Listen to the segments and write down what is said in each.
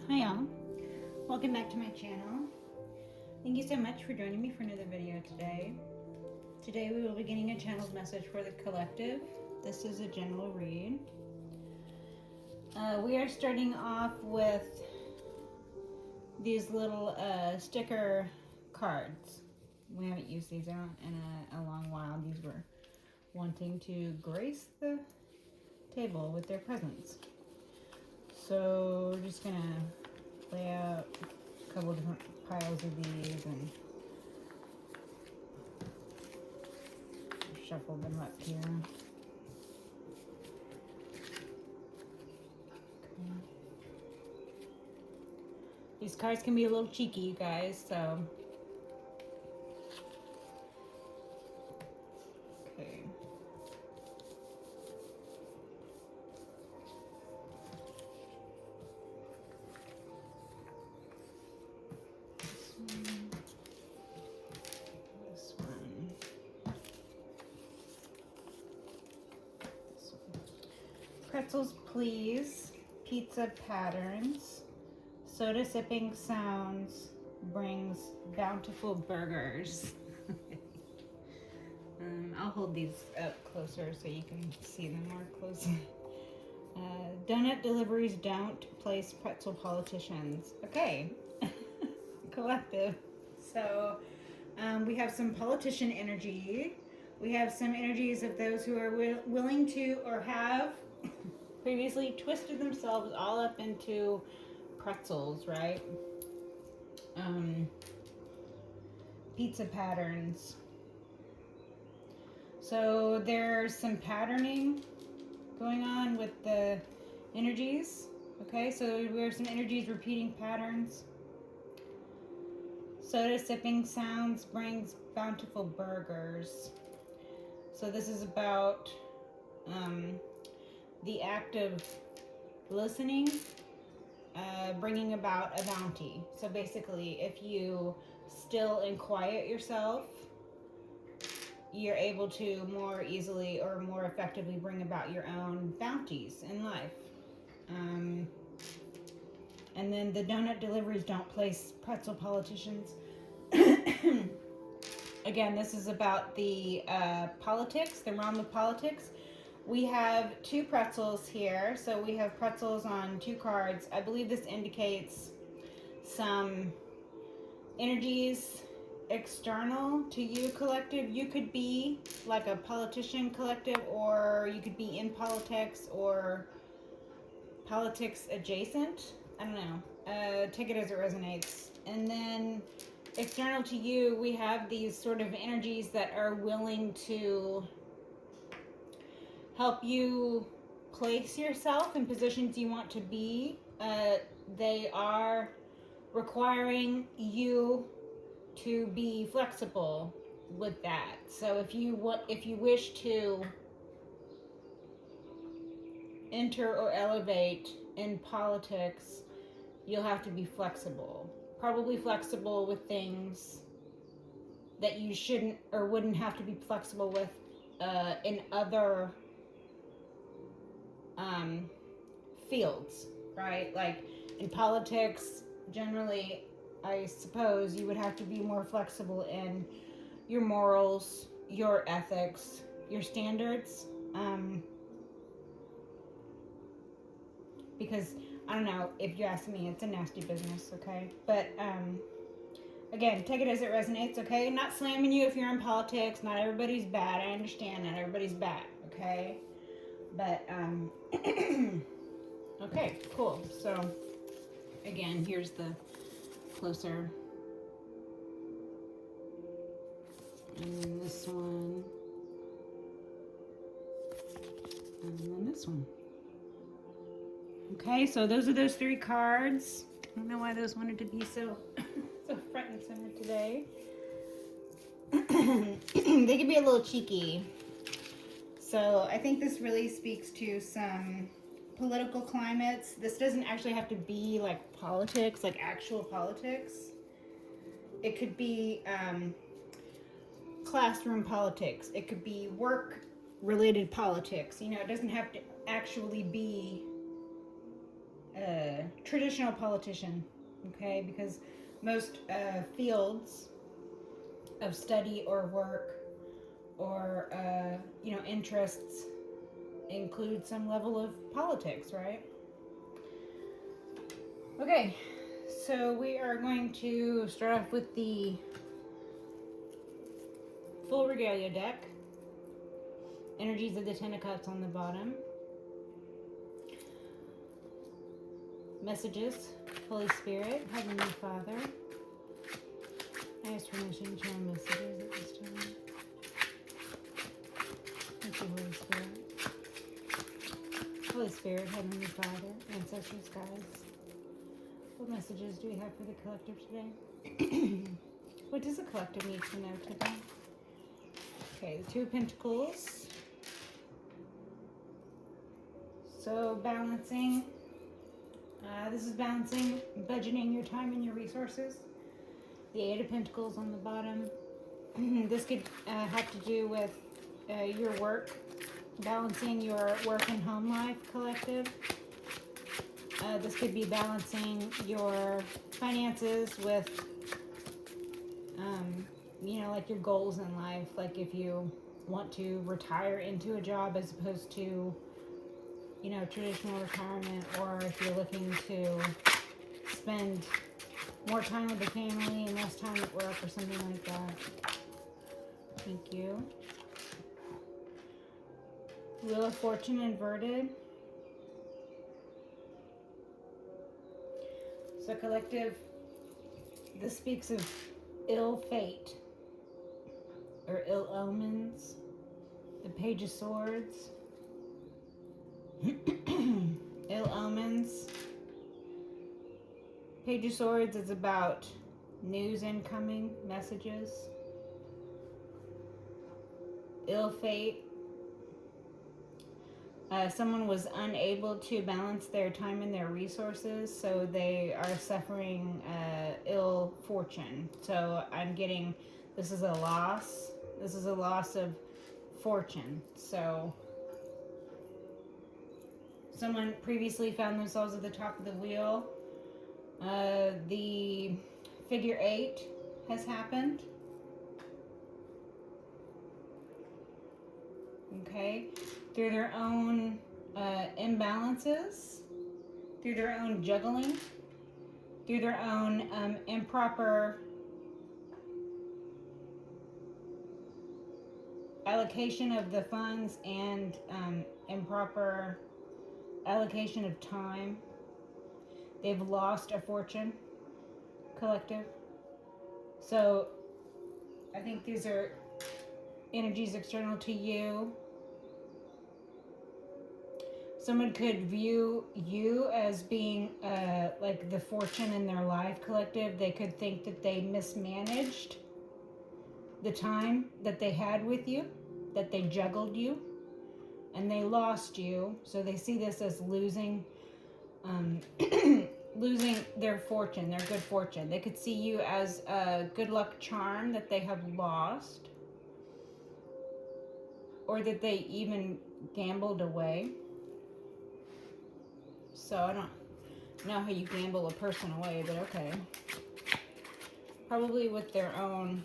Hi y'all, welcome back to my channel. Thank you so much for joining me for another video today. Today we will be getting a channeled message for the collective. This is a general read. We are starting off with these little sticker cards. We haven't used these out in a long while. These were wanting to grace the table with their presence. So we're just gonna lay out a couple different piles of these and shuffle them up here. Okay. These cards can be a little cheeky, you guys, so. Okay. This one. Pretzels, please. Pizza patterns. Soda sipping sounds brings bountiful burgers. I'll hold these up closer so you can see them more closely. Donut deliveries don't place pretzel politicians. Okay, collective. So we have some politician energy. We have some energies of those who are willing to or have previously twisted themselves all up into pretzels, right? Pizza patterns. So there's some patterning going on with the energies. Okay, so we have some energies repeating patterns. Soda sipping sounds brings bountiful burgers. So this is about the act of listening, bringing about a bounty. So basically, if you still and quiet yourself, you're able to more easily or more effectively bring about your own bounties in life. And then the donut deliveries don't place pretzel politicians. Again, this is about the politics, the realm of politics. We have two pretzels here. So we have pretzels on two cards. I believe this indicates some energies external to you, collective. You could be like a politician, collective, or you could be in politics or politics adjacent. I don't know. Take it as it resonates. And then external to you, we have these sort of energies that are willing to help you place yourself in positions you want to be. They are requiring you to be flexible with that. So if you wish to enter or elevate in politics, you'll have to be flexible. Probably flexible with things that you shouldn't or wouldn't have to be flexible with in other fields, right? Like in politics, generally, I suppose you would have to be more flexible in your morals, your ethics, your standards, because I don't know, if you ask me, it's a nasty business, okay? But again, take it as it resonates, okay? Not slamming you if you're in politics. Not everybody's bad. I understand that everybody's bad, okay? But okay, cool. So again, here's the closer. And then this one. And then this one. Okay, so those are those three cards. I don't know why those wanted to be so front and center today. They can be a little cheeky. So I think this really speaks to some political climates. This doesn't actually have to be like politics, like actual politics. It could be classroom politics. It could be work related politics. You know, it doesn't have to actually be traditional politician, okay? Because most fields of study or work or interests include some level of politics, right? Okay, so we are going to start off with the full regalia deck. Energies of the Ten of Cups on the bottom. Messages, Holy Spirit, Heavenly Father. I ask permission to share messages at this time. Thank you, Holy Spirit. Holy Spirit, Heavenly Father, ancestors, guides. What messages do we have for the collective today? What does the collective need to know today? Okay, the Two of Pentacles. So balancing. This is balancing, budgeting your time and your resources. The Eight of Pentacles on the bottom. This could have to do with your work, balancing your work and home life, collective. This could be balancing your finances with, like your goals in life. Like if you want to retire into a job as opposed to, traditional retirement, or if you're looking to spend more time with the family and less time at work or something like that. Thank you. Wheel of Fortune inverted. So collective, this speaks of ill fate or ill omens. The Page of Swords. Ill omens. Page of Swords is about news incoming, messages. Ill fate. Someone was unable to balance their time and their resources, so they are suffering ill fortune. So I'm getting, this is a loss. This is a loss of fortune. So someone previously found themselves at the top of the wheel. The figure 8 has happened. Okay. Through their own imbalances, through their own juggling, through their own improper allocation of the funds and improper allocation of time, they've lost a fortune, collective. So I think these are energies external to you. Someone could view you as being like the fortune in their life, collective. They could think that they mismanaged the time that they had with you, that they juggled you, and they lost you. So they see this as losing losing their fortune, their good fortune. They could see you as a good luck charm that they have lost, or that they even gambled away. So I don't know how you gamble a person away, but okay. Probably with their own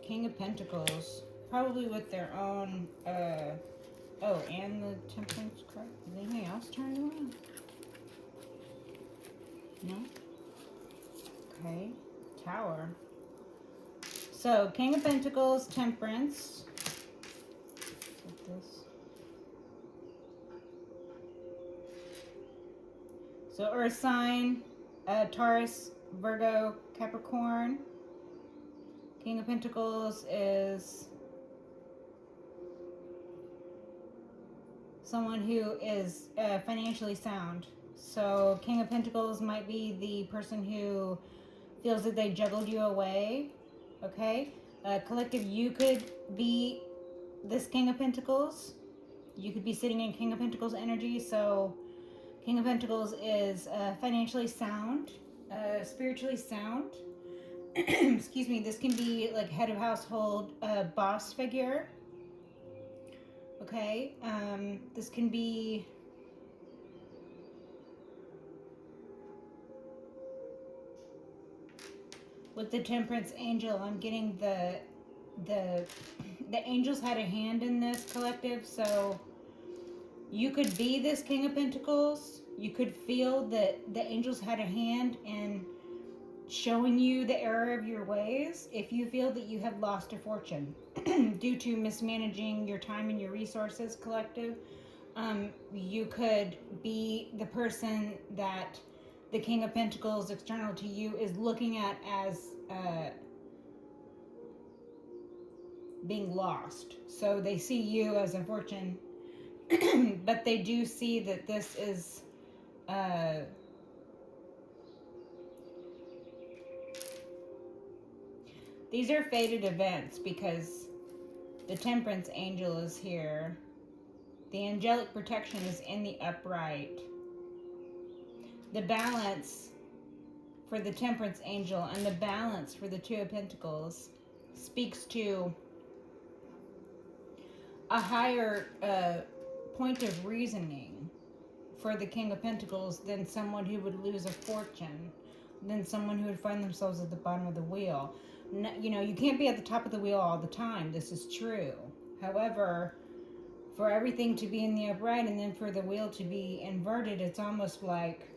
King of Pentacles. Probably with their own, and the Temperance card. Is anything else turned around? No? Okay. Tower. So, King of Pentacles, Temperance. Like this. So Earth sign, Taurus, Virgo, Capricorn. King of Pentacles is someone who is financially sound. So King of Pentacles might be the person who feels that they juggled you away. Okay? Collective, you could be this King of Pentacles. You could be sitting in King of Pentacles energy. So King of Pentacles is financially sound, spiritually sound. Excuse me. This can be like head of household, boss figure. Okay. This can be With the Temperance Angel, I'm getting the angels had a hand in this, collective. So you could be this King of Pentacles. You could feel that the angels had a hand in showing you the error of your ways if you feel that you have lost a fortune due to mismanaging your time and your resources, collective. You could be the person that the King of Pentacles external to you is looking at as being lost. So they see you as a fortune, but they do see that this is these are fated events because the Temperance Angel is here. The angelic protection is in the upright. The balance for the Temperance Angel and the balance for the Two of Pentacles speaks to a higher point of reasoning for the King of Pentacles than someone who would lose a fortune, than someone who would find themselves at the bottom of the wheel. No, you know, you can't be at the top of the wheel all the time. This is true. However, for everything to be in the upright and then for the wheel to be inverted, it's almost like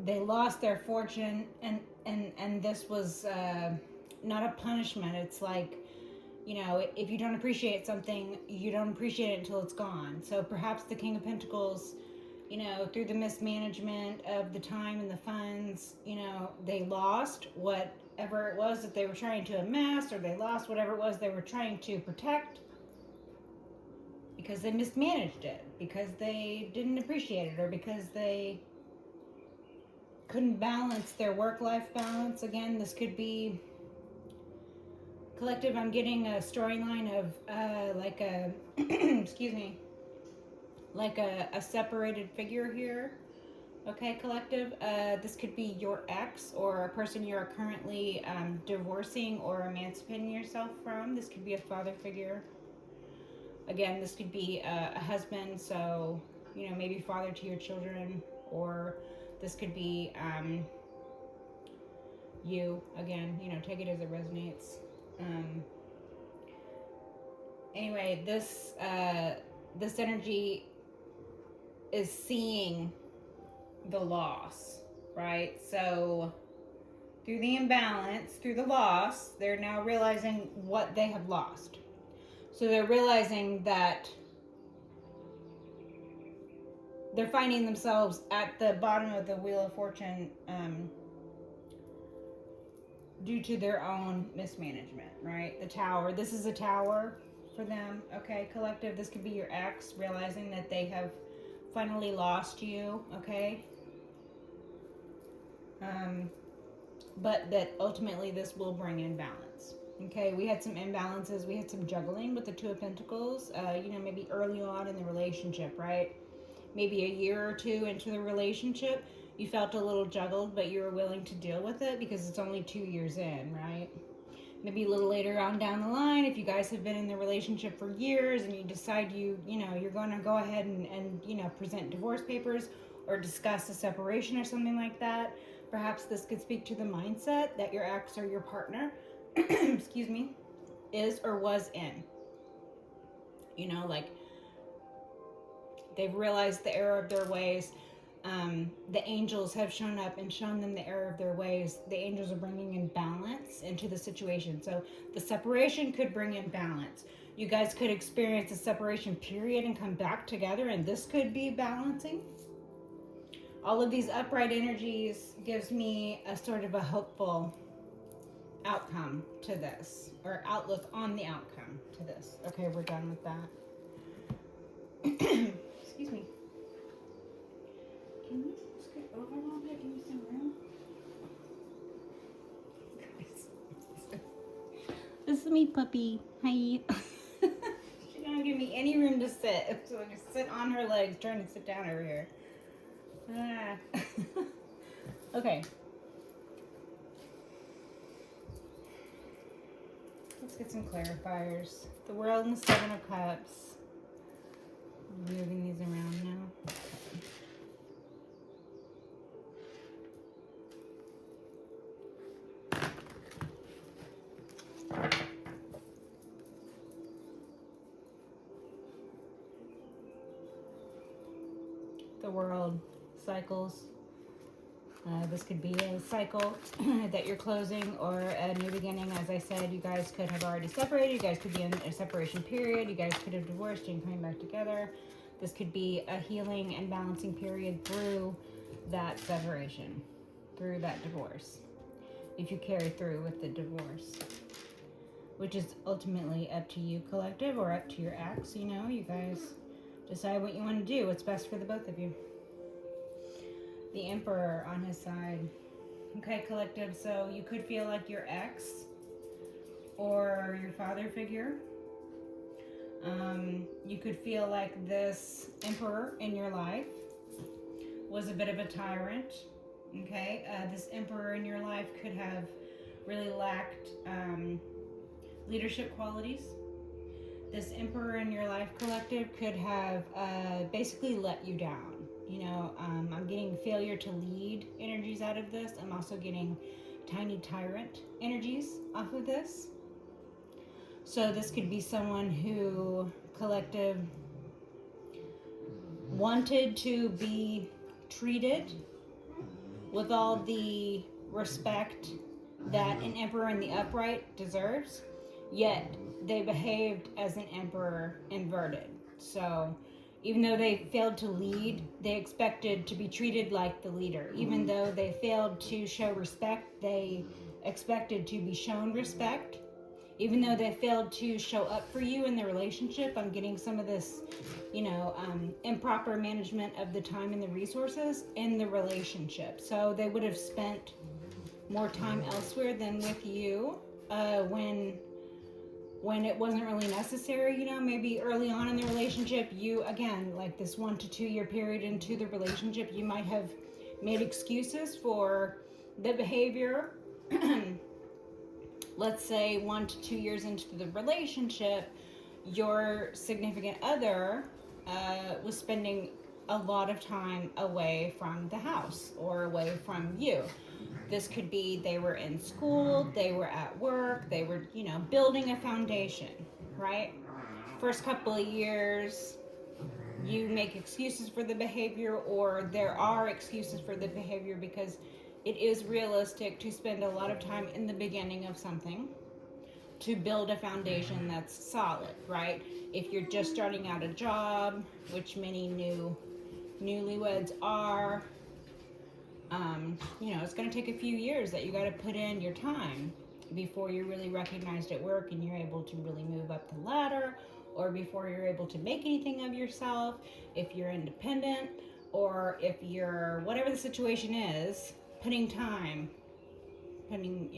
they lost their fortune, and this was not a punishment. It's like, you know, if you don't appreciate something, you don't appreciate it until it's gone. So perhaps the King of Pentacles, you know, through the mismanagement of the time and the funds, you know, they lost whatever it was that they were trying to amass, or they lost whatever it was they were trying to protect because they mismanaged it, because they didn't appreciate it, or because they couldn't balance their work-life balance. Again, this could be collective. I'm getting a storyline of like a excuse me, like a separated figure here. Okay, collective. This could be your ex or a person you're currently divorcing or emancipating yourself from. This could be a father figure. Again, this could be a husband, so, you know, maybe father to your children, or this could be you. Again, you know, take it as it resonates. Anyway, this energy is seeing the loss, right? So through the imbalance, through the loss, they're now realizing what they have lost. So they're realizing that they're finding themselves at the bottom of the Wheel of Fortune due to their own mismanagement, right? The Tower. This is a tower for them, okay, collective. This could be your ex realizing that they have finally lost you, okay? But that ultimately this will bring in balance. Okay, we had some imbalances. We had some juggling with the Two of Pentacles, you know, maybe early on in the relationship, right? Maybe a year or two into the relationship, you felt a little juggled, but you were willing to deal with it because it's only 2 years in, right? Maybe a little later on down the line, if you guys have been in the relationship for years and you decide you know, you're going to go ahead and, you know, present divorce papers or discuss a separation or something like that, perhaps this could speak to the mindset that your ex or your partner, excuse me, is or was in. You know, like they've realized the error of their ways. The angels have shown up and shown them the error of their ways. The angels are bringing in balance into the situation. So the separation could bring in balance. You guys could experience a separation period and come back together, and this could be balancing. All of these upright energies gives me a sort of a hopeful outcome to this, or outlook on the outcome to this. Okay, we're done with that. Excuse me. Can you scoot over a little bit? Give me some room. This is me, puppy. Hi. She don't give me any room to sit, so I just sit on her legs, trying to sit down over here. Okay. Let's get some clarifiers. The World and the Seven of Cups. Moving these around now. the world cycles. This could be a cycle that you're closing or a new beginning. As I said, you guys could have already separated. You guys could be in a separation period. You guys could have divorced and coming back together. This could be a healing and balancing period through that separation, through that divorce. If you carry through with the divorce, which is ultimately up to you, collective, or up to your ex. You know, you guys decide what you want to do, what's best for the both of you. The Emperor on his side. Okay, collective, so you could feel like your ex or your father figure. You could feel like this Emperor in your life was a bit of a tyrant. Okay, this Emperor in your life could have really lacked leadership qualities. This Emperor in your life, collective, could have basically let you down. You know, I'm getting failure to lead energies out of this. I'm also getting tiny tyrant energies off of this. So this could be someone who, collective, wanted to be treated with all the respect that an Emperor in the upright deserves, yet they behaved as an Emperor inverted. So even though they failed to lead, they expected to be treated like the leader. Even though they failed to show respect, they expected to be shown respect. Even though they failed to show up for you in the relationship, I'm getting some of this, you know, improper management of the time and the resources in the relationship. So they would have spent more time elsewhere than with you when it wasn't really necessary. You know, maybe early on in the relationship, you, again, like this 1 to 2 year period into the relationship, you might have made excuses for the behavior. Let's say 1 to 2 years into the relationship, your significant other was spending a lot of time away from the house or away from you. This could be they were in school, they were at work, they were, you know, building a foundation, right? First couple of years, you make excuses for the behavior, or there are excuses for the behavior because it is realistic to spend a lot of time in the beginning of something to build a foundation that's solid, right? If you're just starting out a job, which many newlyweds are, you know, it's going to take a few years that you got to put in your time before you're really recognized at work and you're able to really move up the ladder, or before you're able to make anything of yourself, if you're independent, or if you're, whatever the situation is, putting time, putting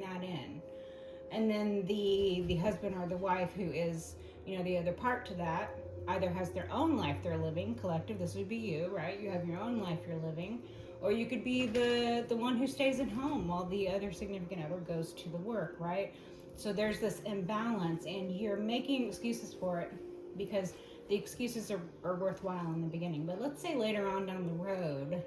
that in. And then the husband or the wife who is, you know, the other part to that, either has their own life they're living, collective, this would be you, right? You have your own life you're living. Or you could be the one who stays at home while the other significant other goes to the work, right? So there's this imbalance, and you're making excuses for it because the excuses are worthwhile in the beginning. But let's say later on down the road,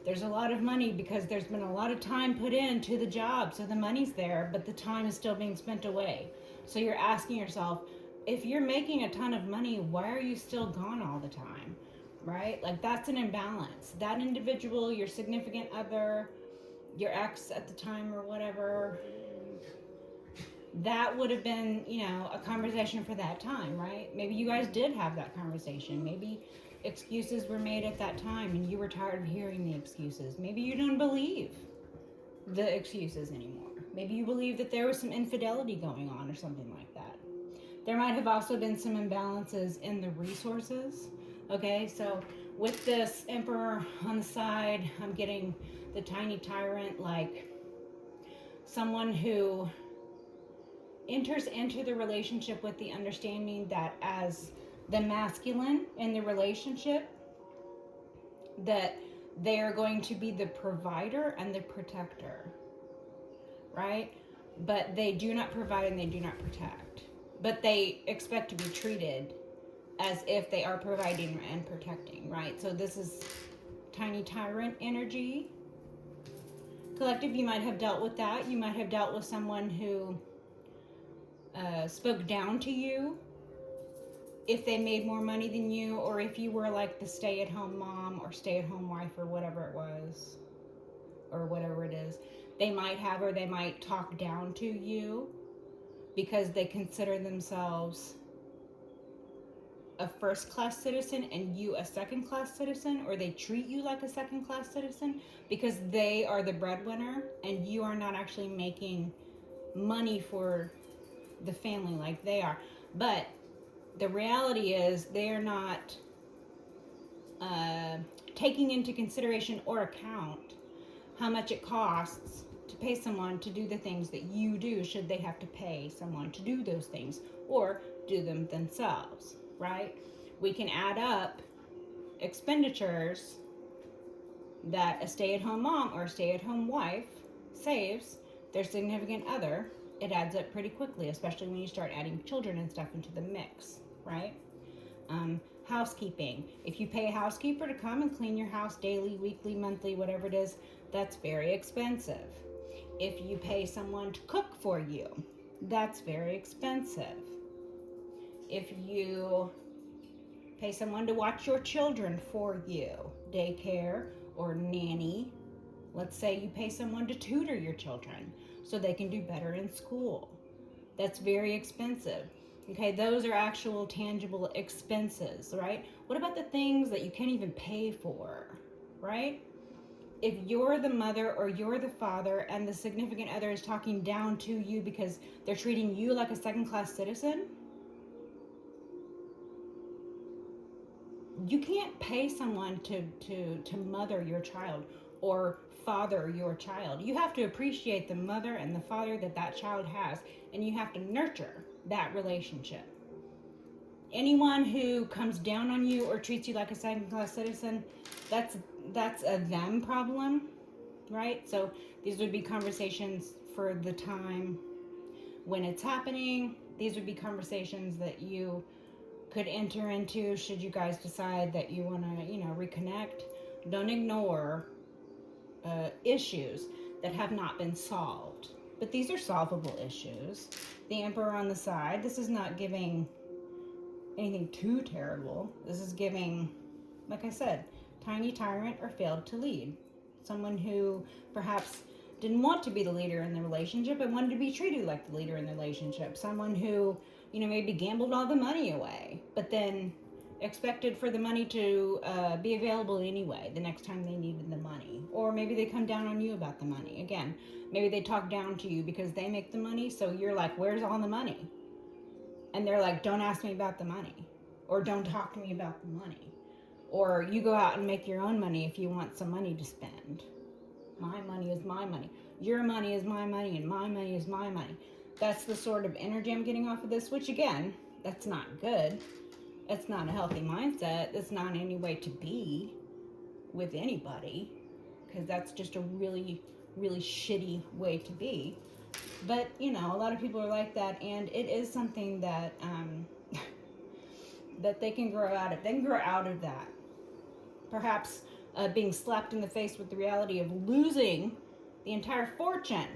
there's a lot of money because there's been a lot of time put into the job. So the money's there, but the time is still being spent away. So you're asking yourself, if you're making a ton of money, why are you still gone all the time? Right? Like, that's an imbalance. That individual, your significant other, your ex at the time or whatever, that would have been, you know, a conversation for that time, right? Maybe you guys did have that conversation. Maybe excuses were made at that time and you were tired of hearing the excuses. Maybe you don't believe the excuses anymore. Maybe you believe that there was some infidelity going on or something like that. There might have also been some imbalances in the resources. Okay, so with this Emperor on the side, I'm getting the tiny tyrant, like someone who enters into the relationship with the understanding that as the masculine in the relationship, that they are going to be the provider and the protector, right? But they do not provide and they do not protect. But they expect to be treated as if they are providing and protecting, right? So this is tiny tyrant energy. Collective, you might have dealt with that. You might have dealt with someone who spoke down to you if they made more money than you, or if you were like the stay-at-home mom or stay-at-home wife or whatever it was, or whatever it is, they might have, or they might talk down to you because they consider themselves a first-class citizen and you a second-class citizen, or they treat you like a second-class citizen because they are the breadwinner and you are not actually making money for the family like they are. But the reality is they're not taking into consideration or account how much it costs to pay someone to do the things that you do, should they have to pay someone to do those things or do them themselves, right? We can add up expenditures that a stay-at-home mom or a stay-at-home wife saves their significant other. It adds up pretty quickly, especially when you start adding children and stuff into the mix, right? Housekeeping. If you pay a housekeeper to come and clean your house daily, weekly, monthly, whatever it is, that's very expensive. If you pay someone to cook for you, that's very expensive. If you pay someone to watch your children for you, daycare or nanny, let's say you pay someone to tutor your children so they can do better in school, that's very expensive. Okay, those are actual tangible expenses, right? What about the things that you can't even pay for, right? If you're the mother or you're the father and the significant other is talking down to you because they're treating you like a second-class citizen, you can't pay someone to mother your child or father your child. You have to appreciate the mother and the father that that child has, and you have to nurture that relationship. Anyone who comes down on you or treats you like a second-class citizen, that's a them problem, right? So these would be conversations for the time when it's happening. These would be conversations that you could enter into should you guys decide that you want to, reconnect. Don't ignore issues that have not been solved. But these are solvable issues. The Emperor on the side, this is not giving anything too terrible. This is giving, like I said, tiny tyrant or failed to lead. Someone who perhaps didn't want to be the leader in the relationship and wanted to be treated like the leader in the relationship. Someone who, maybe gambled all the money away, but then expected for the money to be available anyway the next time they needed the money. Or maybe they come down on you about the money. Again, maybe they talk down to you because they make the money, so you're like, where's all the money? And they're like, don't ask me about the money. Or don't talk to me about the money. Or you go out and make your own money if you want some money to spend. My money is my money. Your money is my money, and my money is my money. That's the sort of energy I'm getting off of this, which again, that's not good. It's not a healthy mindset. It's not any way to be with anybody, because that's just a really, really shitty way to be. But, a lot of people are like that, and it is something that that they can grow out of. They can grow out of that. Perhaps being slapped in the face with the reality of losing the entire fortune,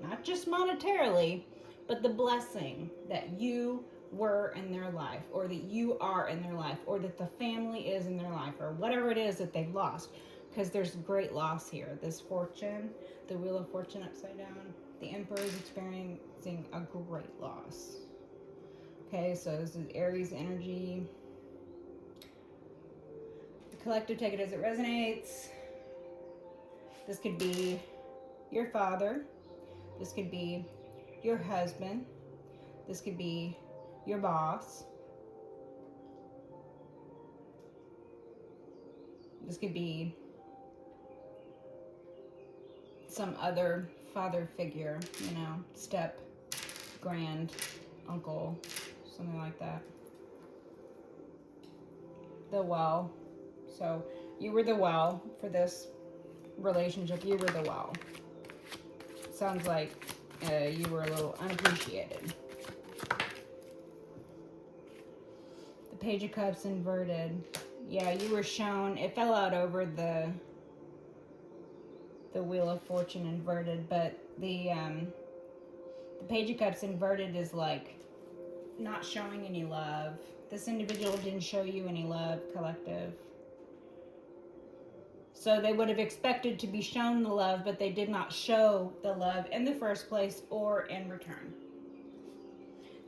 not just monetarily, but the blessing that you were in their life, or that you are in their life, or that the family is in their life, or whatever it is that they've lost. Because there's great loss here. This fortune, the Wheel of Fortune upside down, the Emperor is experiencing a great loss. Okay, so this is Aries energy. The collective, take it as it resonates. This could be your father. This could be your husband. This could be your boss. This could be some other father figure, step, grand, uncle, something like that. The well. So you were the well for this relationship. You were the well. Sounds like you were a little unappreciated. The Page of Cups inverted. Yeah, you were shown. It fell out over the Wheel of Fortune inverted, but the Page of Cups inverted is like not showing any love. This individual didn't show you any love, collective. So they would have expected to be shown the love, but they did not show the love in the first place or in return.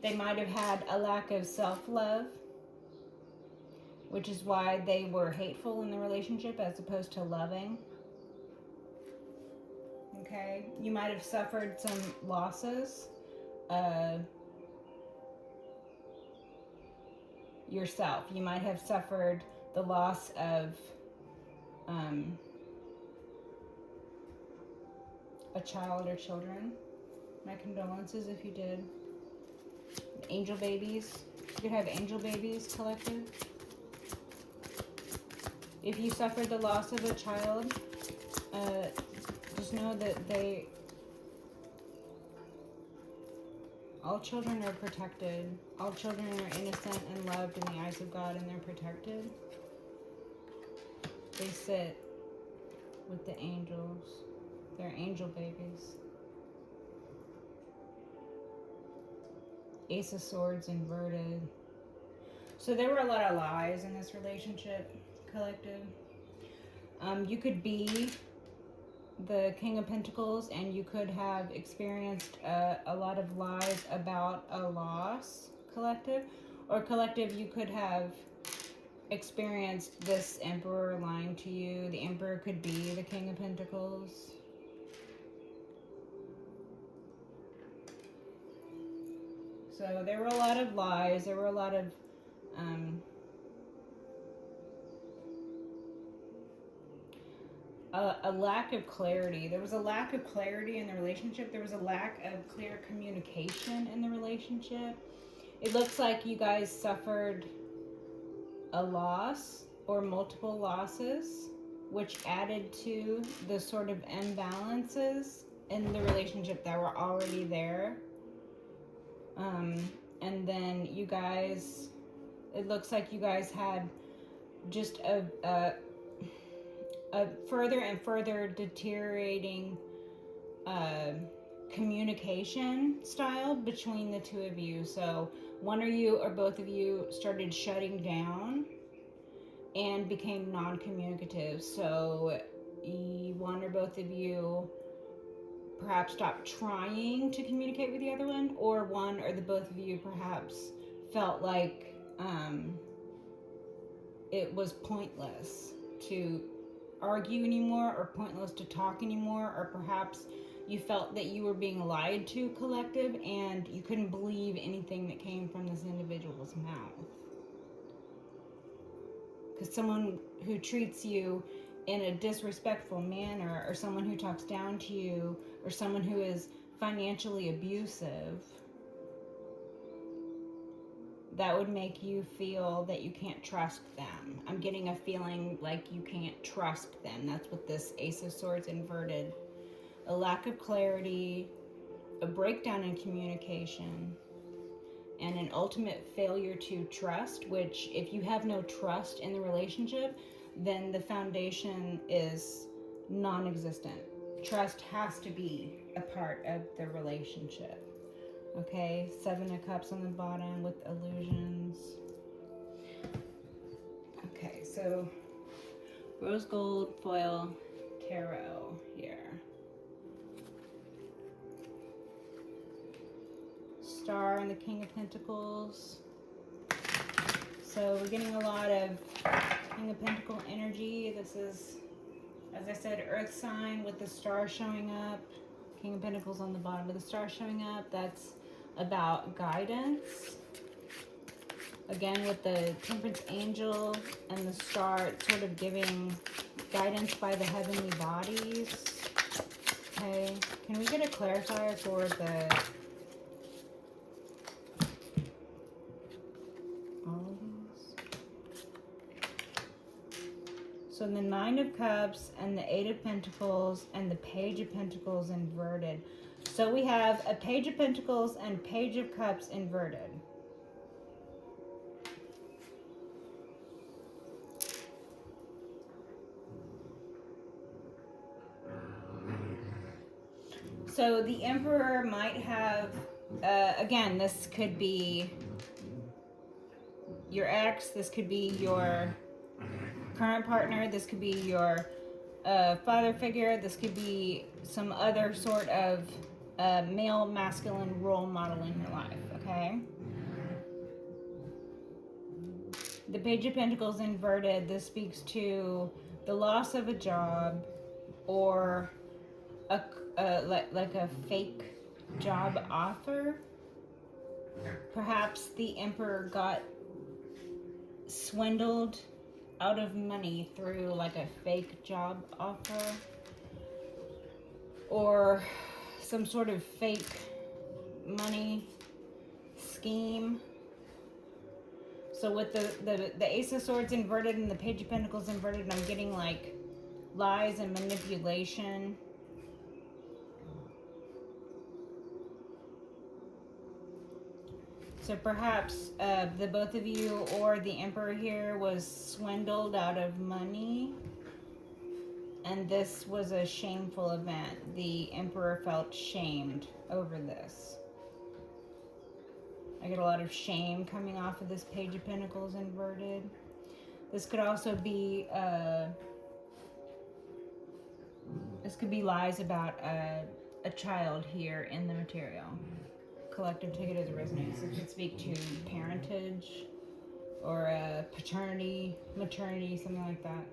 They might have had a lack of self-love, which is why they were hateful in the relationship as opposed to loving. Okay? You might have suffered some losses. Yourself. You might have suffered the loss of a child or children. My condolences if you did. Angel babies. You could have angel babies, collective. If you suffered the loss of a child, just know that all children are protected. All children are innocent and loved in the eyes of God, and they're protected. They sit with the angels. They're angel babies. Ace of Swords inverted. So there were a lot of lies in this relationship, collective. You could be the King of Pentacles, and you could have experienced a lot of lies about a loss, collective. Or collective, you could have experienced this Emperor lying to you. The Emperor could be the King of Pentacles. So there were a lot of lies. There were a lot of a lack of clarity. There was a lack of clarity in the relationship. There was a lack of clear communication in the relationship. It looks like you guys suffered a loss or multiple losses, which added to the sort of imbalances in the relationship that were already there. And then you guys, it looks like you guys had just a further and further deteriorating communication style between the two of you. So one of you or both of you started shutting down and became non-communicative. So one or both of you perhaps stopped trying to communicate with the other one, or one or the both of you perhaps felt like it was pointless to argue anymore, or pointless to talk anymore, or perhaps you felt that you were being lied to, collective, and you couldn't believe anything that came from this individual's mouth. Because someone who treats you in a disrespectful manner, or someone who talks down to you, or someone who is financially abusive, that would make you feel that you can't trust them. I'm getting a feeling like you can't trust them. That's what this Ace of Swords inverted. A lack of clarity, a breakdown in communication, and an ultimate failure to trust, which if you have no trust in the relationship, then the foundation is non-existent. Trust has to be a part of the relationship. Okay, 7 of Cups on the bottom with illusions. Okay, so rose gold foil tarot here. Star and the King of Pentacles. So we're getting a lot of King of Pentacle energy. This is, as I said, earth sign with the star showing up. King of Pentacles on the bottom with the star showing up. That's about guidance. Again, with the Temperance Angel and the star, it's sort of giving guidance by the heavenly bodies. Okay, can we get a clarifier for the all of these? So the 9 of Cups and the 8 of Pentacles and the Page of Pentacles inverted. So we have a Page of Pentacles and Page of Cups inverted. So the Emperor might have, again, this could be your ex, this could be your current partner, this could be your father figure, this could be some other sort of male masculine role model in your life, okay? The Page of Pentacles inverted, this speaks to the loss of a job or like a fake job offer. Perhaps the Emperor got swindled out of money through like a fake job offer or some sort of fake money scheme. So with the Ace of Swords inverted and the Page of Pentacles inverted, I'm getting like lies and manipulation. So perhaps the both of you or the Emperor here was swindled out of money. And this was a shameful event. The Emperor felt shamed over this. I get a lot of shame coming off of this Page of Pentacles inverted. This could also be lies about a child here in the material. Collective, take it as it resonates. It could speak to parentage or paternity, maternity, something like that.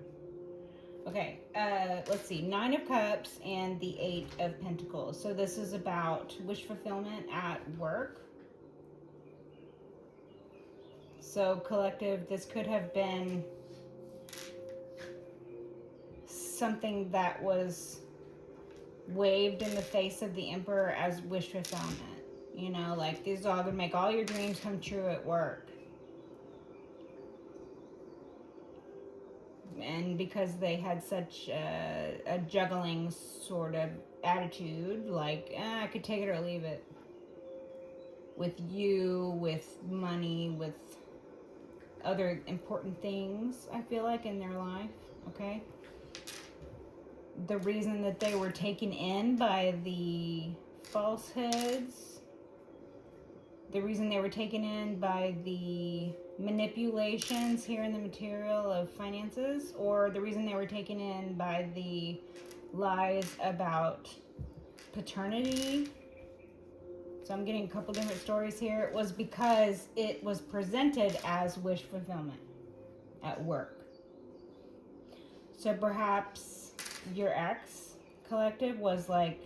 Okay, let's see. 9 of Cups and the 8 of Pentacles. So this is about wish fulfillment at work. So collective, this could have been something that was waved in the face of the Emperor as wish fulfillment. You know, like this is all gonna make all your dreams come true at work. And because they had such a juggling sort of attitude, like, I could take it or leave it. With you, with money, with other important things, I feel like, in their life, okay? The reason that they were taken in by the falsehoods, the reason they were taken in by the manipulations here in the material of finances, or the reason they were taken in by the lies about paternity. So I'm getting a couple different stories here. It was because it was presented as wish fulfillment at work. So perhaps your ex, collective, was like,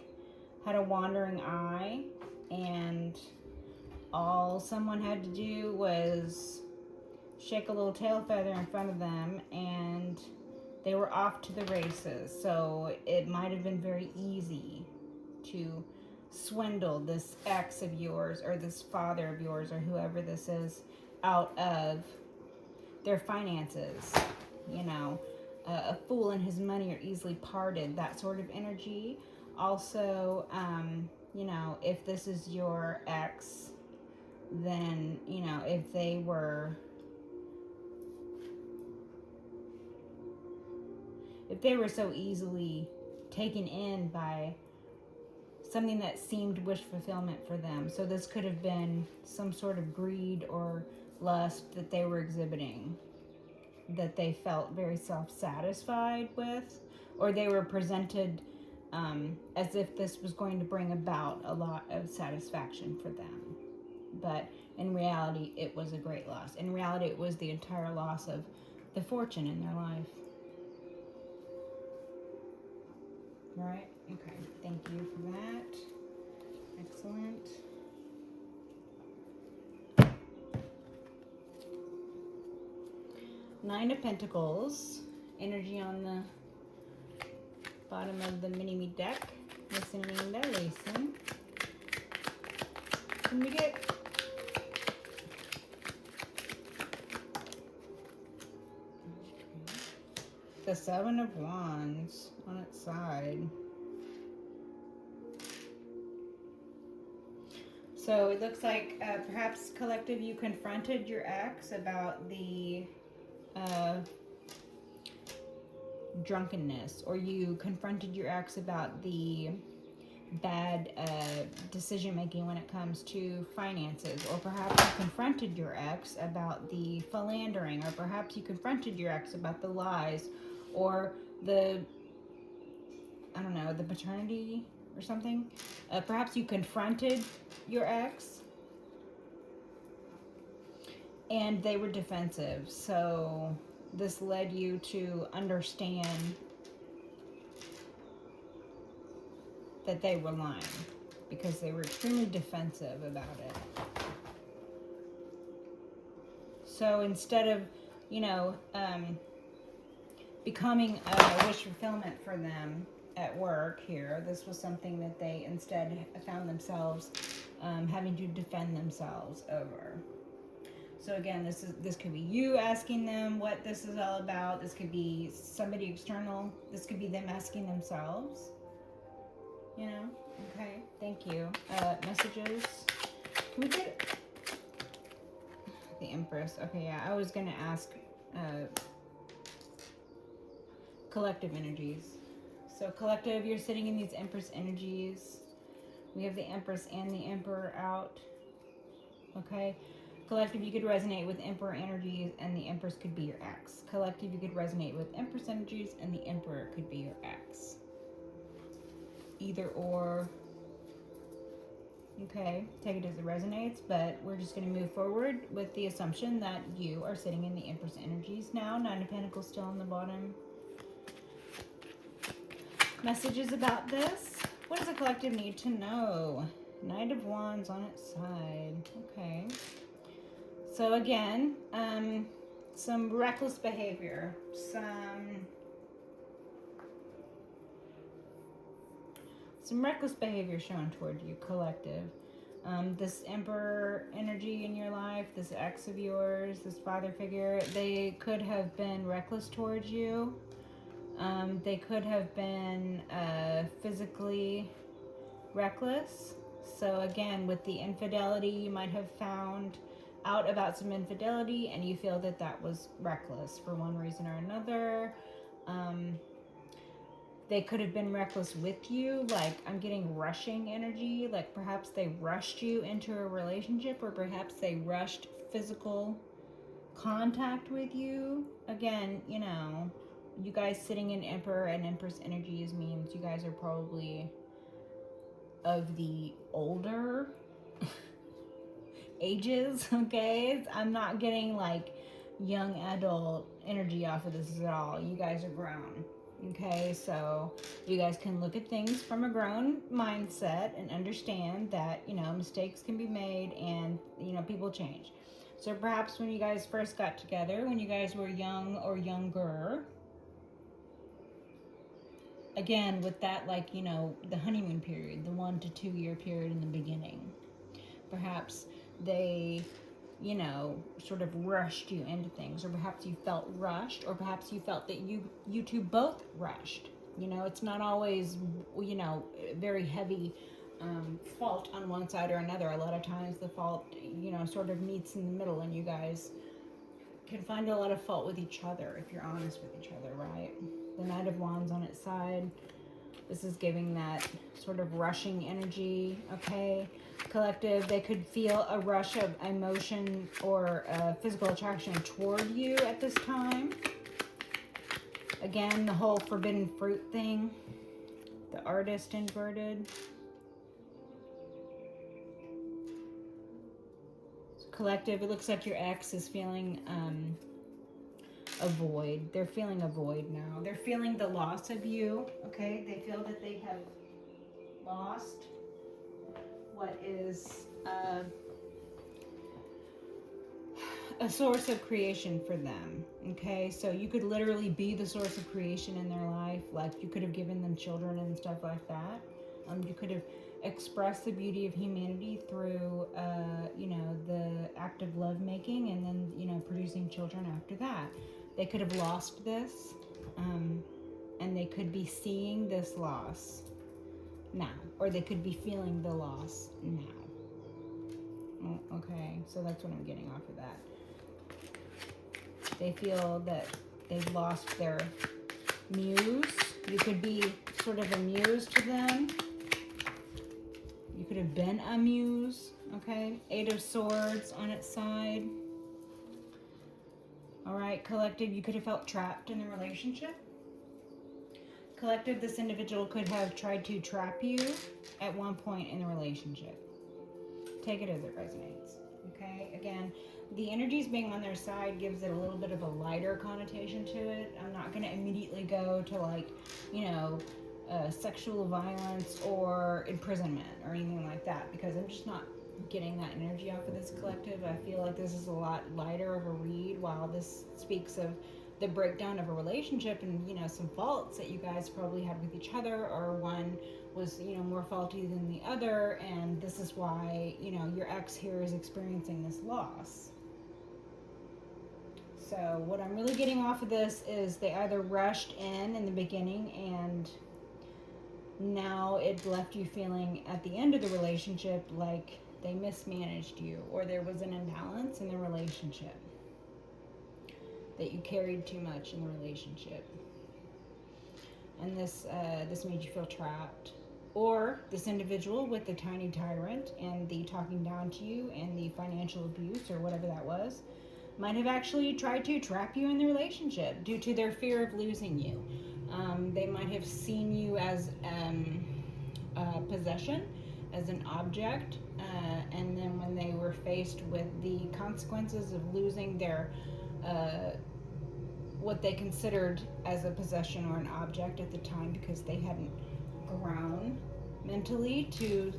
had a wandering eye, and all someone had to do was shake a little tail feather in front of them and they were off to the races. So it might have been very easy to swindle this ex of yours or this father of yours or whoever this is out of their finances. You know, a fool and his money are easily parted, that sort of energy. Also, you know, if this is your ex, then, you know, if they were so easily taken in by something that seemed wish fulfillment for them. So this could have been some sort of greed or lust that they were exhibiting, that they felt very self-satisfied with, or they were presented as if this was going to bring about a lot of satisfaction for them. But in reality, it was a great loss. In reality, it was the entire loss of the fortune in their life. Right? Okay. Thank you for that. Excellent. Nine of Pentacles. Energy on the bottom of the mini-me deck. Listen, Linda, listen. Can we get... the Seven of Wands on its side. So it looks like perhaps collective, you confronted your ex about the drunkenness, or you confronted your ex about the bad decision making when it comes to finances, or perhaps you confronted your ex about the philandering, or perhaps you confronted your ex about the lies, or the, I don't know, the paternity or something. Perhaps you confronted your ex and they were defensive, so this led you to understand that they were lying because they were extremely defensive about it. So instead of, becoming a wish fulfillment for them at work here, this was something that they instead found themselves having to defend themselves over. So again, this could be you asking them what this is all about. This could be somebody external. This could be them asking themselves. Okay, thank you. Messages. Can we get the Empress? Okay, yeah, I was gonna ask collective energies. So collective, you're sitting in these Empress energies. We have the Empress and the Emperor out. Okay. Collective, you could resonate with Emperor energies, and the Empress could be your ex. Collective, you could resonate with Empress energies, and the Emperor could be your ex. Either or. Okay, take it as it resonates, but we're just going to move forward with the assumption that you are sitting in the Empress energies now. Nine of Pentacles still on the bottom. Messages about this. What does the collective need to know? Knight of Wands on its side. Okay. So again, some reckless behavior, some reckless behavior shown toward you, collective. This Emperor energy in your life, this ex of yours, this father figure, they could have been reckless towards you. They could have been physically reckless. So again, with the infidelity, you might have found out about some infidelity and you feel that that was reckless for one reason or another. They could have been reckless with you, like I'm getting rushing energy, like perhaps they rushed you into a relationship, or perhaps they rushed physical contact with you. Again, you guys sitting in Emperor and Empress energies means you guys are probably of the older ages, okay? I'm not getting like young adult energy off of this at all. You guys are grown, okay? So you guys can look at things from a grown mindset and understand that, mistakes can be made and, people change. So perhaps when you guys first got together, when you guys were young or younger, again, with that, the honeymoon period, the 1 to 2 year period in the beginning, perhaps they, sort of rushed you into things, or perhaps you felt rushed, or perhaps you felt that you two both rushed. It's not always, very heavy fault on one side or another. A lot of times the fault, sort of meets in the middle, and you guys can find a lot of fault with each other if you're honest with each other, right? The Knight of Wands on its side. This is giving that sort of rushing energy, okay? Collective, they could feel a rush of emotion or physical attraction toward you at this time. Again, the whole forbidden fruit thing. The Artist inverted. Collective, it looks like your ex is feeling a void. They're feeling a void now. They're feeling the loss of you, okay? They feel that they have lost what is a source of creation for them, okay? So you could literally be the source of creation in their life. Like you could have given them children and stuff like that. You could have expressed the beauty of humanity through, the act of lovemaking, and then, producing children after that. They could have lost this, and they could be seeing this loss now, or they could be feeling the loss now. Okay, so that's what I'm getting off of that. They feel that they've lost their muse. You could be sort of a muse to them. could have been a muse. Okay, 8 of Swords on its side. All right, Collective, you could have felt trapped in the relationship. Collective, this individual could have tried to trap you at one point in the relationship. Take it as it resonates. Okay, again, the energies being on their side gives it a little bit of a lighter connotation to it. I'm not going to immediately go to, like, you know, sexual violence or imprisonment or anything like that, because I'm just not getting that energy off of this collective. I feel like this is a lot lighter of a read, while this speaks of the breakdown of a relationship and, you know, some faults that you guys probably had with each other, or one was, you know, more faulty than the other, and this is why, you know, your ex here is experiencing this loss. So what I'm really getting off of this is they either rushed in the beginning, and now it left you feeling at the end of the relationship like they mismanaged you, or there was an imbalance in the relationship, that you carried too much in the relationship, and this made you feel trapped. Or this individual with the tiny tyrant and the talking down to you and the financial abuse or whatever that was might have actually tried to trap you in the relationship due to their fear of losing you. They might have seen you as possession, as an object, and then when they were faced with the consequences of losing their what they considered as a possession or an object at the time, because they hadn't grown mentally to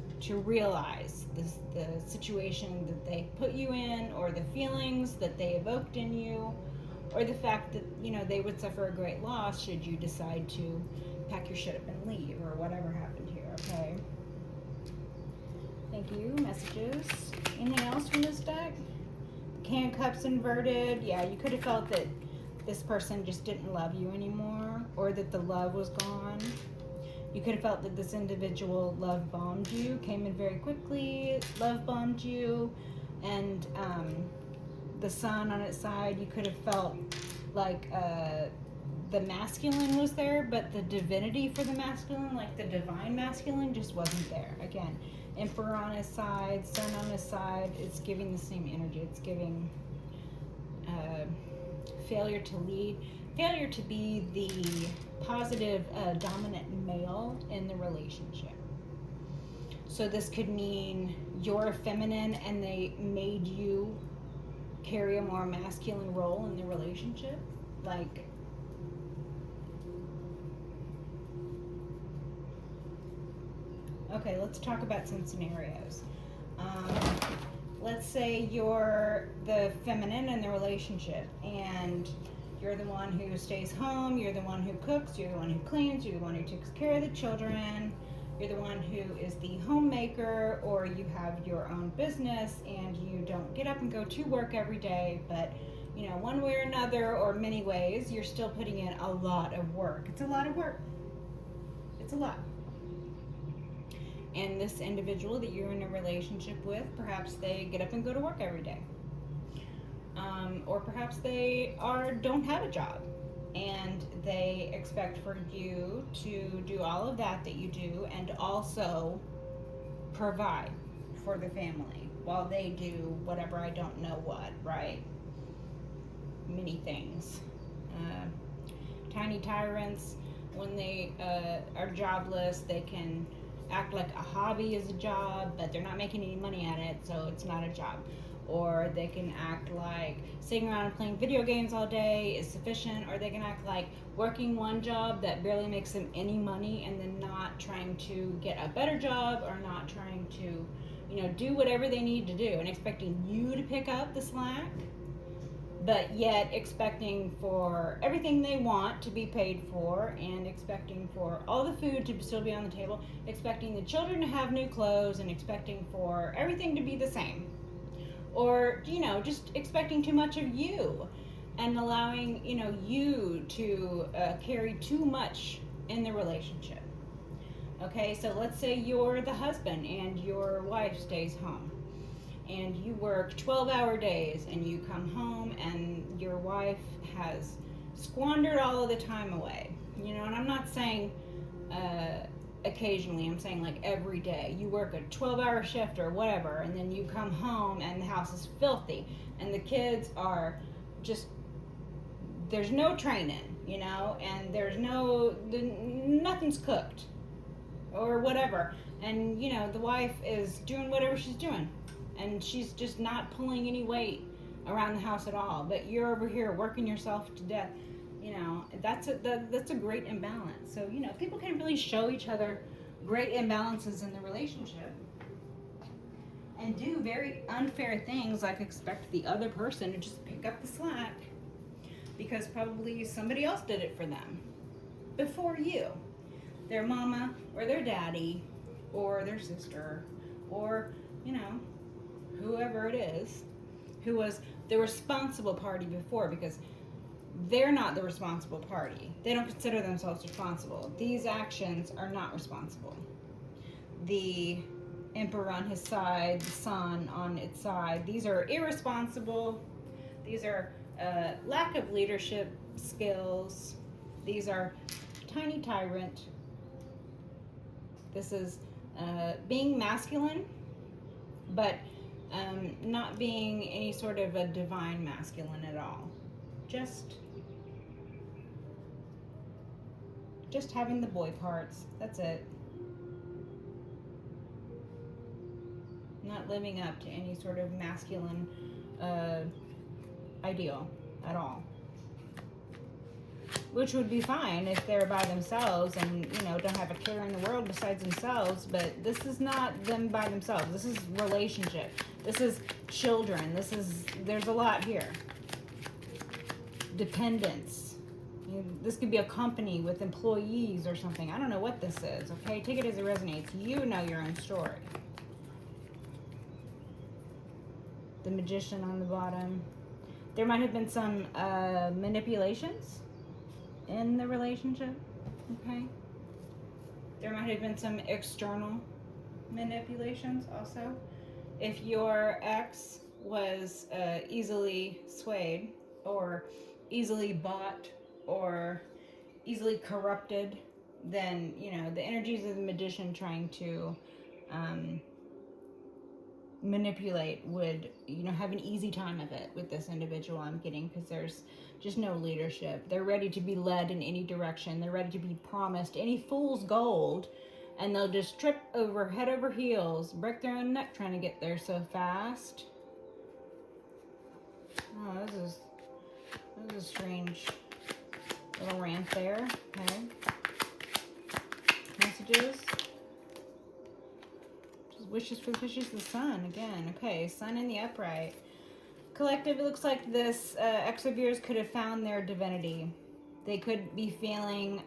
realize the situation that they put you in, or the feelings that they evoked in you, or the fact that, you know, they would suffer a great loss should you decide to pack your shit up and leave, or whatever happened here. Okay, thank you. Messages. Anything else from this deck? King of Cups inverted. Yeah, you could have felt that this person just didn't love you anymore, or that the love was gone. You could have felt that this individual love bombed you, came in very quickly, love bombed you, and the sun on its side, you could have felt like the masculine was there, but the divinity for the masculine, like the divine masculine, just wasn't there. Again, Emperor on his side, Sun on his side, it's giving the same energy. It's giving failure to lead, failure to be the positive dominant male in the relationship. So this could mean you're feminine and they made you carry a more masculine role in the relationship. Like, okay, let's talk about some scenarios. Let's say you're the feminine in the relationship, and you're the one who stays home, you're the one who cooks, you're the one who cleans, you're the one who takes care of the children, you're the one who is the homemaker, or you have your own business and you don't get up and go to work every day, but, you know, one way or another, or many ways, you're still putting in a lot of work. It's a lot of work. It's a lot. And this individual that you're in a relationship with, perhaps they get up and go to work every day. Or perhaps they don't have a job, and they expect for you to do all of that you do, and also provide for the family while they do whatever, I don't know what, right? Many things. Tiny tyrants, when they are jobless, they can act like a hobby is a job, but they're not making any money at it, so it's not a job. Or they can act like sitting around and playing video games all day is sufficient, or they can act like working one job that barely makes them any money, and then not trying to get a better job, or not trying to, you know, do whatever they need to do, and expecting you to pick up the slack, but yet expecting for everything they want to be paid for, and expecting for all the food to still be on the table, expecting the children to have new clothes, and expecting for everything to be the same. Or, you know, just expecting too much of you, and allowing, you know, you to carry too much in the relationship. Okay, so let's say you're the husband and your wife stays home, and you work 12-hour days, and you come home and your wife has squandered all of the time away. You know, and I'm not saying occasionally, I'm saying like every day, you work a 12-hour shift or whatever, and then you come home and the house is filthy, and the kids are just, there's no training, and nothing's cooked or whatever. And, the wife is doing whatever she's doing, and she's just not pulling any weight around the house at all. But you're over here working yourself to death. That's a great imbalance. So, people can really show each other great imbalances in the relationship and do very unfair things, like expect the other person to just pick up the slack because probably somebody else did it for them before you. Their mama or their daddy or their sister or, whoever it is who was the responsible party before, because they're not the responsible party. They don't consider themselves responsible. These actions are not responsible. The emperor on his side, the sun on its side, these are irresponsible. These are lack of leadership skills. These are tiny tyrant. This is being masculine, but not being any sort of a divine masculine at all. Just having the boy parts. That's it. Not living up to any sort of masculine ideal at all. Which would be fine if they're by themselves and, don't have a care in the world besides themselves. But this is not them by themselves. This is relationship. This is children. There's a lot here. Dependence. This could be a company with employees or something. I don't know what this is, okay? Take it as it resonates. You know your own story. The Magician on the bottom. There might have been some manipulations in the relationship, okay? There might have been some external manipulations also. If your ex was easily swayed or easily bought or easily corrupted, then, the energies of the Magician trying to manipulate would, have an easy time of it with this individual, I'm getting, because there's just no leadership. They're ready to be led in any direction. They're ready to be promised any fool's gold, and they'll just trip over head over heels, break their own neck trying to get there so fast. Oh, this is a strange little rant there. Okay. Messages. Just wishes for the fishes, the sun again. Okay, sun in the upright. Collective, it looks like this ex of yours could have found their divinity. They could be feeling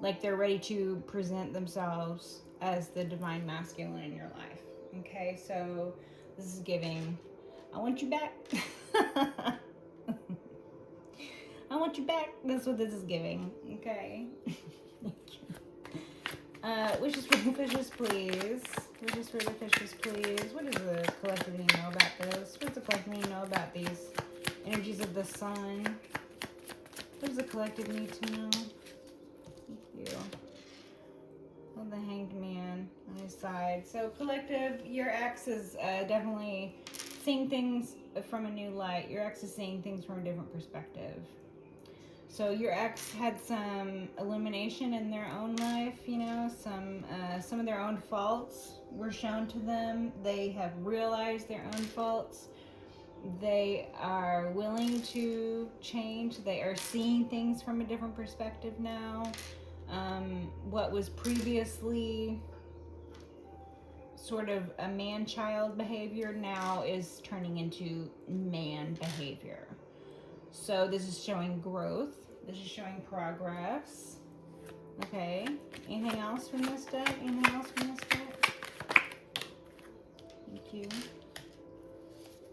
like they're ready to present themselves as the divine masculine in your life. Okay, so this is giving, I want you back. I want you back. That's what this is giving. Okay. Thank you. Wishes for the fishes, please. Wishes for the fishes, please. What does the collective need to know about this? What does the collective need to know about these energies of the sun? What does the collective need to know? Thank you. Oh, the Hanged Man on his side. So, collective, your ex is definitely seeing things from a new light. Your ex is seeing things from a different perspective. So your ex had some illumination in their own life, some of their own faults were shown to them. They have realized their own faults. They are willing to change. They are seeing things from a different perspective now. What was previously sort of a man-child behavior now is turning into man behavior. So this is showing growth. This is showing progress. Okay. Anything else from this deck? Anything else from this deck? Thank you.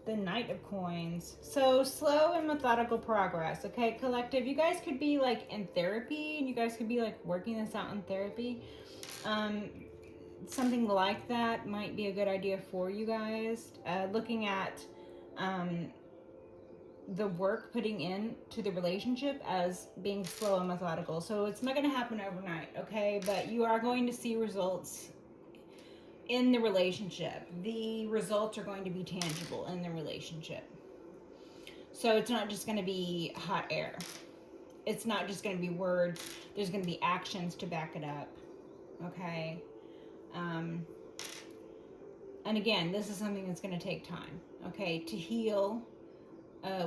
The Knight of Coins. So slow and methodical progress. Okay, collective. You guys could be like in therapy, and you guys could be like working this out in therapy. Something like that might be a good idea for you guys. Looking at the work putting in to the relationship as being slow and methodical. So it's not going to happen overnight, okay? But you are going to see results in the relationship. The results are going to be tangible in the relationship. So it's not just going to be hot air. It's not just going to be words. There's going to be actions to back it up, okay? And again, this is something that's going to take time, okay? To heal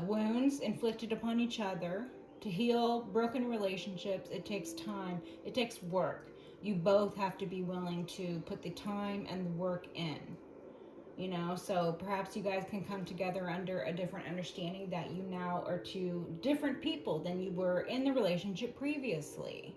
wounds inflicted upon each other, to heal broken relationships, it takes time. It takes work. You both have to be willing to put the time and the work in. So perhaps you guys can come together under a different understanding that you now are two different people than you were in the relationship previously.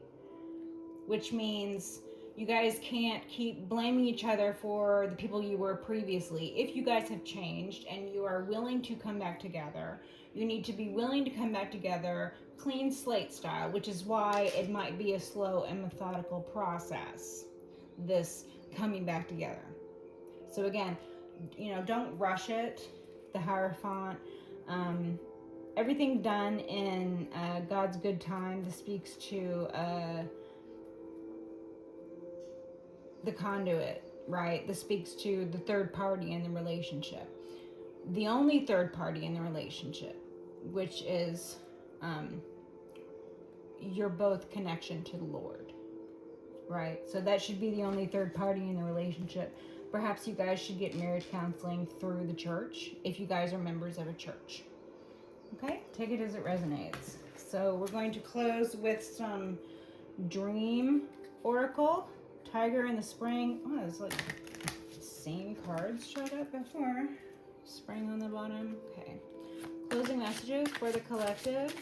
Which means you guys can't keep blaming each other for the people you were previously. If you guys have changed and you are willing to come back together, you need to be willing to come back together clean slate style, which is why it might be a slow and methodical process, this coming back together. So again, don't rush it. The Hierophant, everything done in God's good time. This speaks to the conduit, right? This speaks to the third party in the relationship. The only third party in the relationship, which is your both connection to the Lord, right? So that should be the only third party in the relationship. Perhaps you guys should get marriage counseling through the church if you guys are members of a church. Okay, take it as it resonates. So we're going to close with some dream oracle. Tiger in the spring. Oh, it's like the same cards showed up before. Spring on the bottom. Okay. Closing messages for the collective.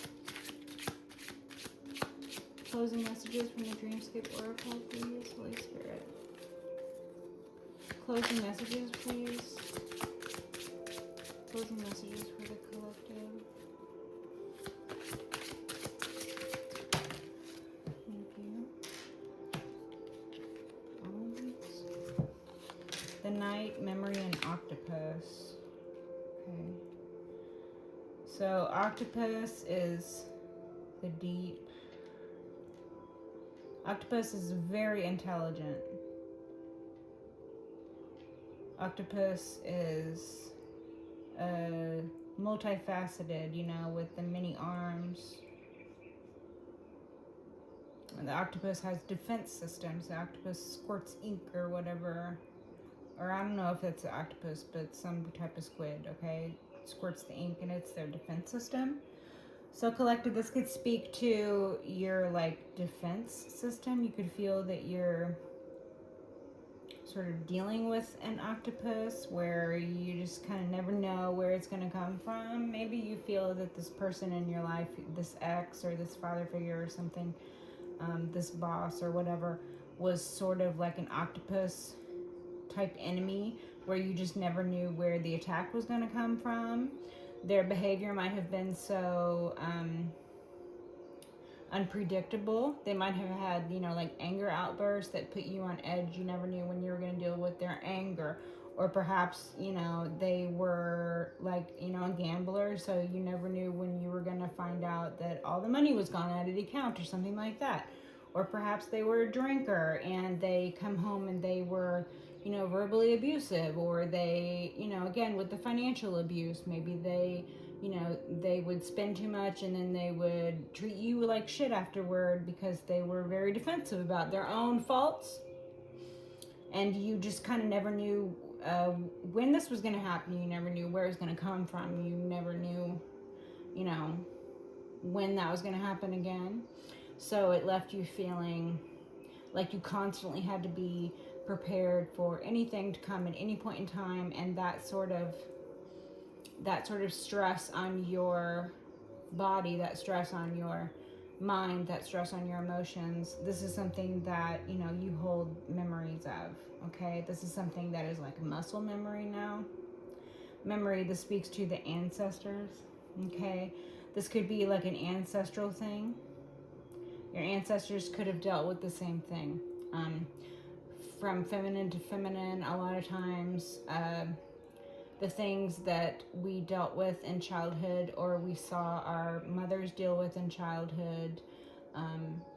Closing messages from the Dreamscape Oracle, please, Holy Spirit. Closing messages, please. Closing messages for the collective. Thank you. The Night, Memory, and Octopus. Okay. So octopus is the deep. Octopus is very intelligent. Octopus is multifaceted, with the many arms. And the octopus has defense systems. The octopus squirts ink or whatever. Or I don't know if it's an octopus, but some type of squid, okay? Squirts the ink and it's their defense system. So collective, this could speak to your defense system. You could feel that you're sort of dealing with an octopus where you just kind of never know where it's going to come from. Maybe you feel that this person in your life, this ex or this father figure or something, this boss or whatever, was sort of like an octopus type enemy where you just never knew where the attack was going to come from. Their behavior might have been so unpredictable. They might have had, anger outbursts that put you on edge. You never knew when you were going to deal with their anger. Or perhaps, they were a gambler, so you never knew when you were going to find out that all the money was gone out of the account or something like that. Or perhaps they were a drinker and they come home and they were, verbally abusive, or they, again, with the financial abuse, maybe they, they would spend too much and then they would treat you like shit afterward because they were very defensive about their own faults. And you just kind of never knew when this was going to happen. You never knew where it was going to come from. You never knew, when that was going to happen again. So it left you feeling like you constantly had to be prepared for anything to come at any point in time, and that sort of stress on your body, that stress on your mind, that stress on your emotions. This is something that you hold memories of. Okay, this is something that is like a muscle memory now. Memory, this speaks to the ancestors. Okay, this could be like an ancestral thing. Your ancestors could have dealt with the same thing. From feminine to feminine, a lot of times the things that we dealt with in childhood or we saw our mothers deal with in childhood,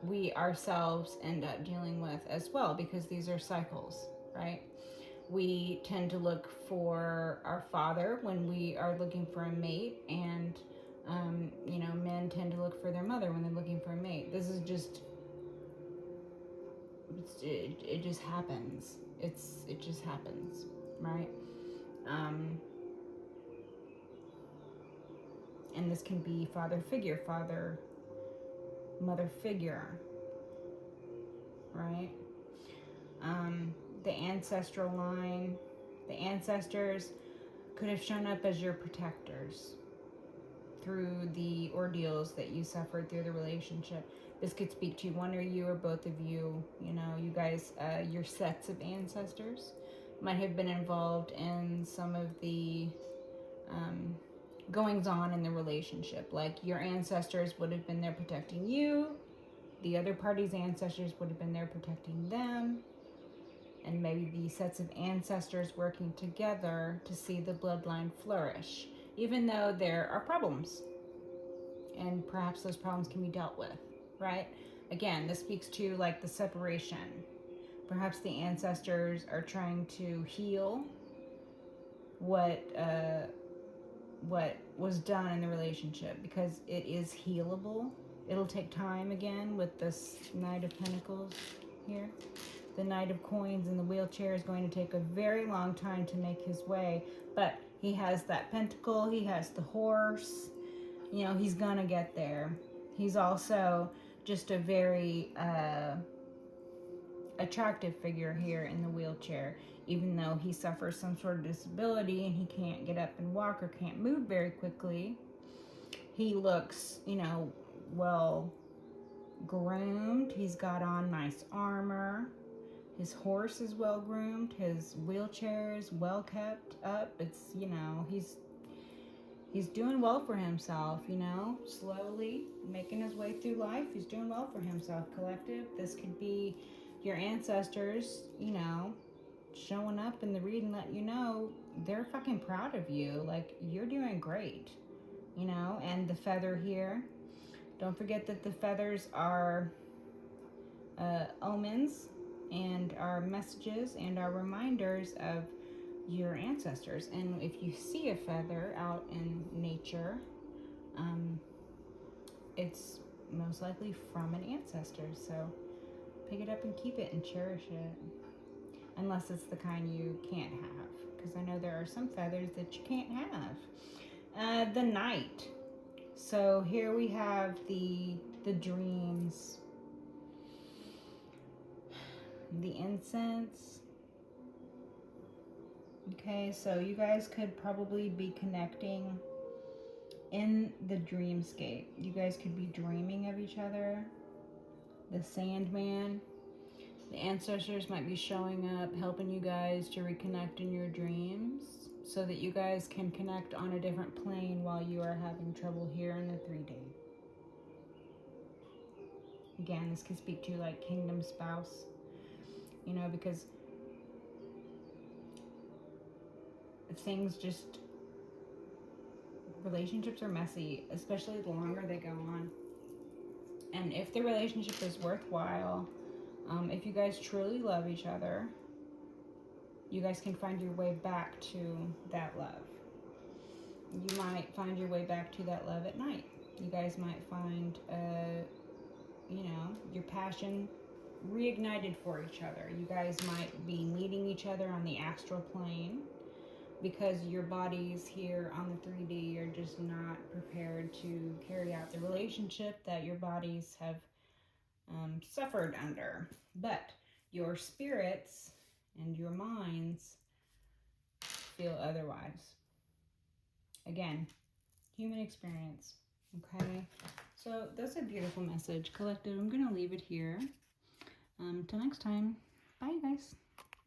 we ourselves end up dealing with as well, because these are cycles, right? We tend to look for our father when we are looking for a mate, and men tend to look for their mother when they're looking for a mate. This is just, it just happens. It just happens, right? And this can be father figure, mother figure, right? The ancestral line, the ancestors could have shown up as your protectors through the ordeals that you suffered through the relationship. This could speak to one or you or both of you. You guys, your sets of ancestors might have been involved in some of the goings on in the relationship. Like your ancestors would have been there protecting you, the other party's ancestors would have been there protecting them, and maybe the sets of ancestors working together to see the bloodline flourish, even though there are problems. And perhaps those problems can be dealt with, right? Again, this speaks to like the separation. Perhaps the ancestors are trying to heal what was done in the relationship, because it is healable. It'll take time. Again, with this Knight of Pentacles here, the Knight of Coins in the wheelchair is going to take a very long time to make his way, but he has that pentacle, he has the horse, he's gonna get there. He's also just a very attractive figure here in the wheelchair, even though he suffers some sort of disability and he can't get up and walk or can't move very quickly. He looks, well groomed. He's got on nice armor. His horse is well groomed. His wheelchair is well kept up. It's, he's doing well for himself, slowly making his way through life. He's doing well for himself. Collective, this could be your ancestors, showing up in the read and let you know they're fucking proud of you. Like, you're doing great, and the feather here. Don't forget that the feathers are omens and are messages and are reminders of your ancestors. And if you see a feather out in nature, it's most likely from an ancestor. So pick it up and keep it and cherish it. Unless it's the kind you can't have, because I know there are some feathers that you can't have. The Knight. So here we have the dreams, the incense. Okay, so you guys could probably be connecting in the dreamscape. You guys could be dreaming of each other. The Sandman. The ancestors might be showing up, helping you guys to reconnect in your dreams so that you guys can connect on a different plane while you are having trouble here in the 3D. Again, this could speak to like kingdom spouse, because relationships are messy, especially the longer they go on. And if the relationship is worthwhile, if you guys truly love each other, you guys can find your way back to that love. You might find your way back to that love at night. You guys might find, your passion reignited for each other. You guys might be meeting each other on the astral plane because your bodies here on the 3D are just not prepared to carry out the relationship that your bodies have suffered under. But your spirits and your minds feel otherwise. Again, human experience. Okay, so that's a beautiful message. Collective, I'm going to leave it here. Till next time. Bye, guys.